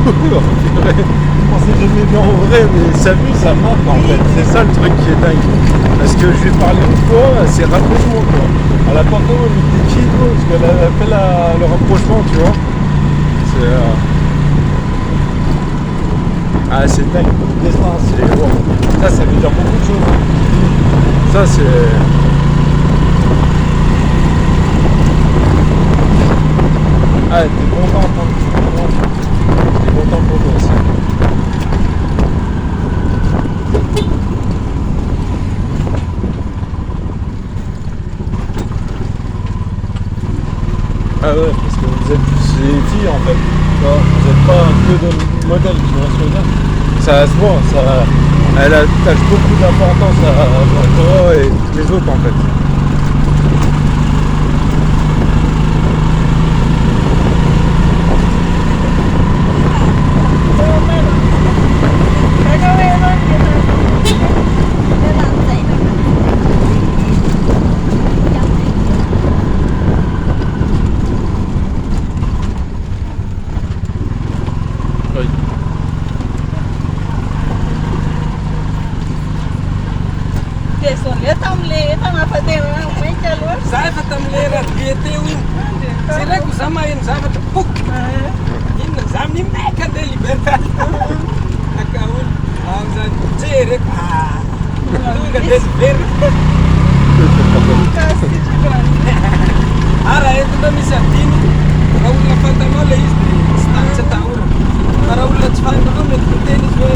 On s'est jamais vu en vrai, mais ça vu, ça marque en fait. C'est ça le truc qui est dingue. Parce que je lui ai parlé une fois, elle s'est rapprochée quoi. Elle a pas comment elle était qui toi, parce qu'elle a fait le rapprochement, tu vois. C'est ah c'est dingue. Le destin, c'est wow. Ça veut dire beaucoup de choses. Ça c'est. Ah t'es content, t'es content pour toi aussi. Ah ouais, parce que vous êtes des filles en fait. Vous n'êtes pas que de modèle, tu vois ce que je veux dire. Ça se voit, ça, elle attache beaucoup d'importance à toi et les autres en fait. Zavatra tam'lera be teo iny. Tsy raiko za maheno zavatra pok. Inona za mimaika andeha liberté. Akaolo amin'izany jereko. Tonga dia liberty. Raha entina misy adiny, raha olona fantanao ilay izy dia tsy tany tsy atahorana. Fa raha olona tsy fantanao mety miteny izy hoe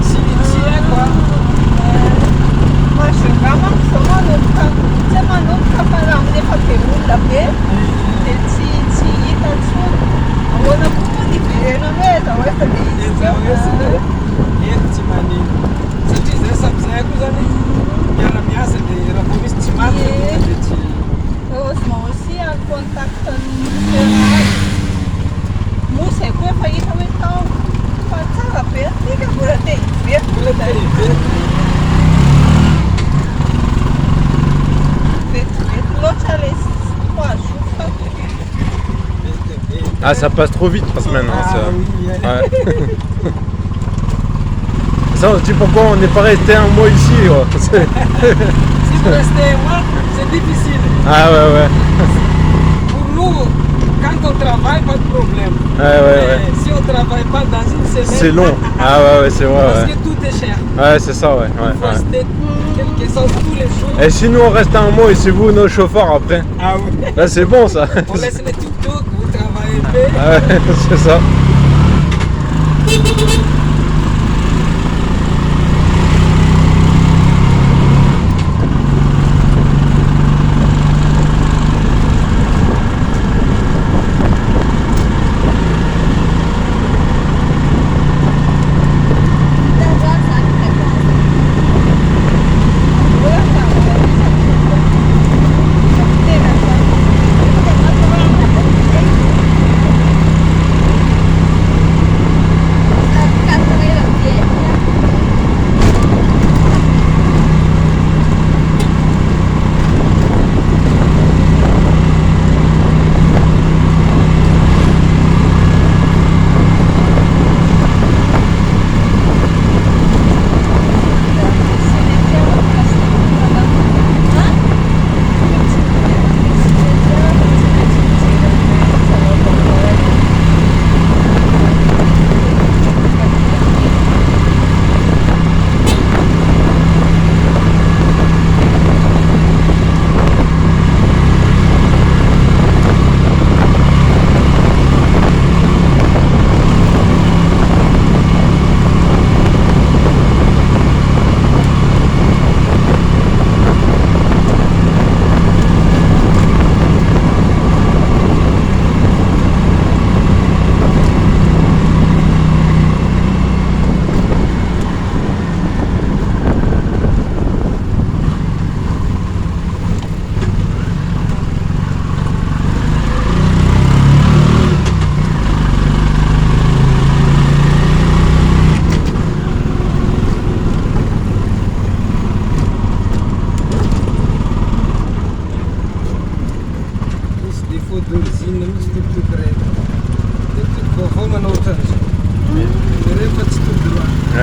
tsy haiko a. Manomboka fa raha minefa be olona be dia tsy hita intsony. Ahoana koa moa ny verena hoe zao efa dia izy zao eto tsy manino. Satria zay sam'izay koa zany miara-miasa dia raha vao misy tsy maty dia tsy. Heureusement aussi en contact misy moa izay koa efa hita hoe tao fa tsara be tika mbola te hiveriko. Mbola te hiveriko. Ah ça passe trop vite 3 semaines. Hein, ça. Oui, ouais. Ça on se dit pourquoi on n'est pas resté un mois ici. Si vous restez un mois, c'est difficile. Ah ouais. Pour nous, quand on travaille, pas de problème. Ouais. Si on travaille pas dans une semaine, c'est long. Ah ouais c'est vrai. Parce que tout est cher. Ouais c'est ça ouais. Il faut rester quelque chose tous les jours. Et si nous on reste un mois et c'est vous nos chauffeurs après. Ah oui. Là c'est bon ça. On laisse les tuk-tuk, vous travaillez peu. Ouais c'est ça.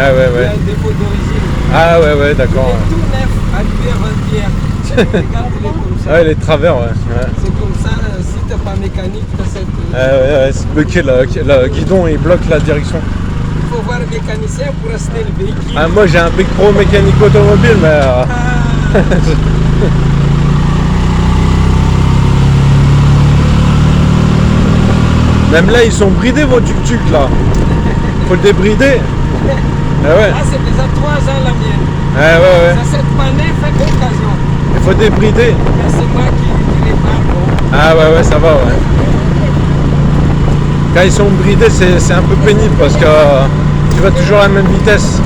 Ah ouais, Il y ouais. a un défaut d'origine. Ah ouais, ouais, Il d'accord. est tout neuf, arrivé avant-hier. Regarde, il est comme ça. Ouais, les travers, ouais. Ouais. C'est comme ça, si t'es pas mécanique, t'as cette... Ouais, c'est bloqué, le guidon il bloque la direction. Il faut voir un mécanicien pour acheter le véhicule. Ah, moi j'ai un Big Pro mécanique automobile, mais. Ah. Même là, ils sont bridés vos tuk-tuk là. Faut le débrider. Ah ouais. Ah, c'est déjà 3 ans la mienne. Ah ouais, ouais. Ça s'est pas né, fait d'occasion. Il faut débrider. Mais c'est moi qui répare. Bon. Ah ouais, ouais, ça va, ouais. Quand ils sont bridés, c'est un peu pénible parce que tu vas toujours à la même vitesse.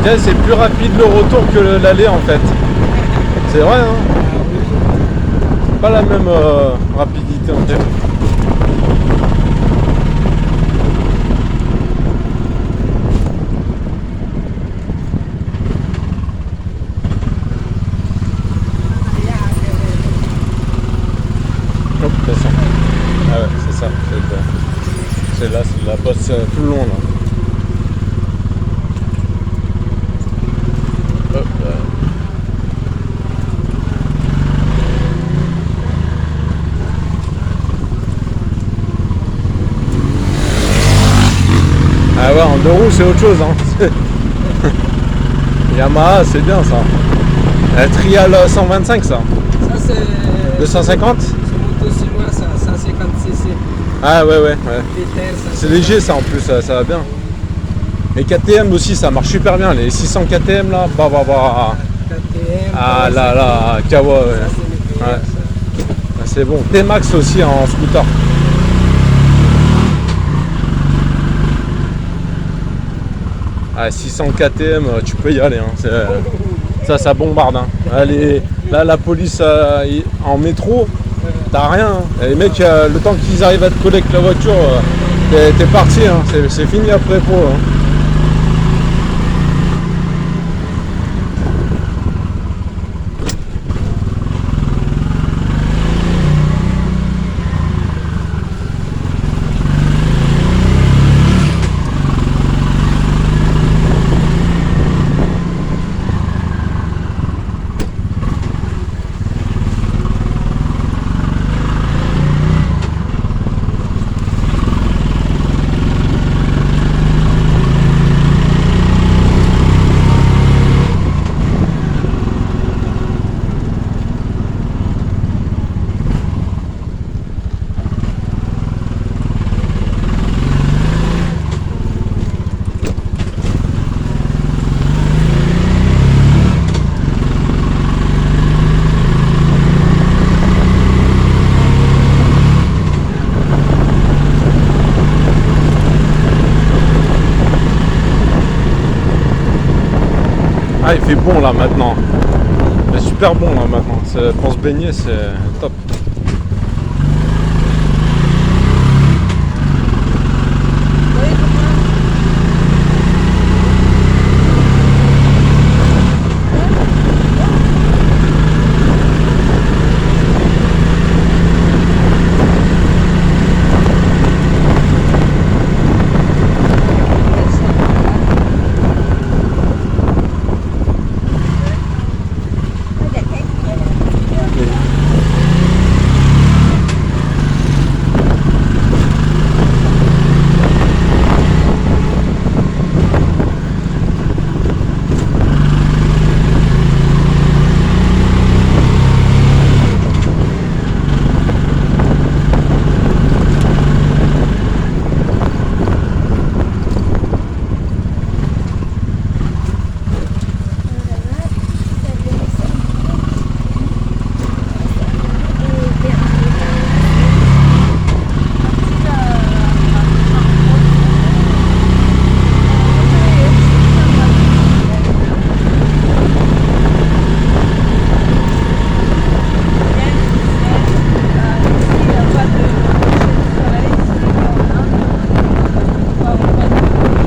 Tiens, c'est plus rapide le retour que l'aller en fait. C'est vrai, hein. Pas la même rapidité en fait. Hop, descend. Ah ouais, c'est ça. C'est là, c'est la bosse tout le long là. Hop, ah ouais, en deux roues c'est autre chose hein. Yamaha c'est bien ça. Trial 125 ça. Ça c'est... 250. Ce moto chinois, ça, 150 cc. Ah ouais. Vitesse, C'est léger ça en plus, ça va bien. Et KTM aussi ça marche super bien, les 600 KTM là, KTM. Ah là, Kawa ouais. Ça, c'est le meilleur, Ouais. ça. Ah, c'est bon. T-Max aussi en scooter. Ah 600 KTM, tu peux y aller. Hein. Ça bombarde. Hein. Allez, là la police en métro, t'as rien. Hein. Et les mecs, le temps qu'ils arrivent à te coller avec la voiture, t'es parti. Hein. C'est fini après pour eux. Hein. Ah il fait bon là maintenant. Il fait super bon là maintenant. Pour se baigner c'est top.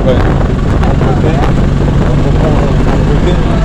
Ouais. On reprend,